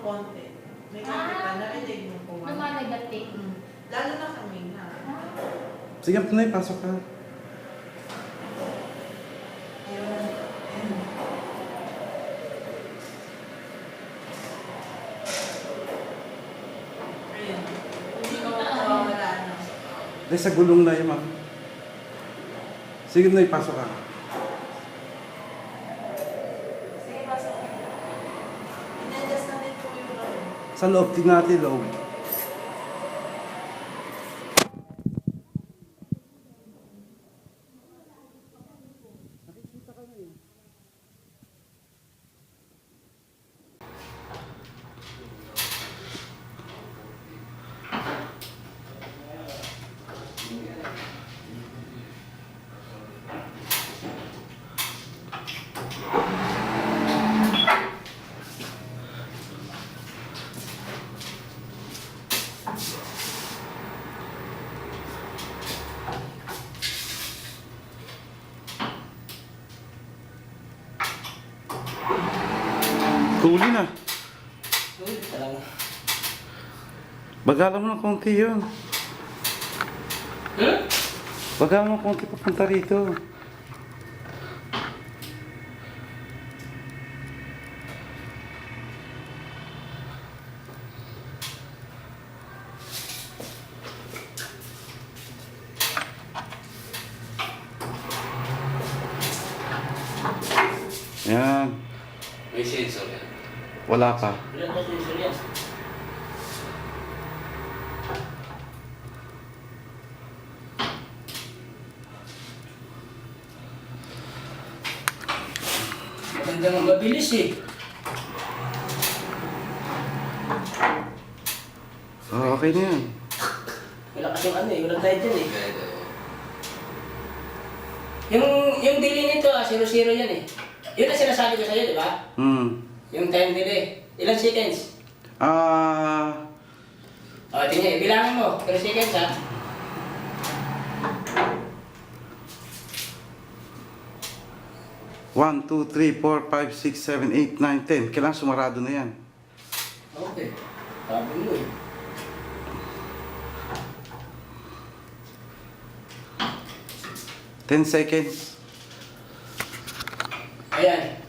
konti. May konti pa, narinig mo po. Lumalagating. Lalo na kami na. Sige, Pinoy, pasok ka. Ayun. Hindi ko mawawala na. Dahil sa gulong na yun, ma'am. Sige, Pinoy, pasok ka. Sige, pasok. In-adjust natin po yung ano. Sa loob, tingnan natin loob. Huli na. Uy, talaga. Bagalan mo ng konti yun. Bagalan mo ng konti papunta rito. Yan. May sensor yan. Wala pa. Wala na sensor yan. Maganda nga mabilis eh. Oh, okay na yan. Wala kasing ano eh, wala tayo dyan eh. Yung delay nito 0-0 yan eh. Yun ang sinasabi ko sa'yo, di ba? Yung time delay. Ilang seconds? O, tingnan, bilangin mo. 3 seconds ha. One, two, three, four, five, six, seven, eight, nine, 10. Kailangan sumarado na yan. Okay. Sabi mo eh. Ten seconds. Ayan.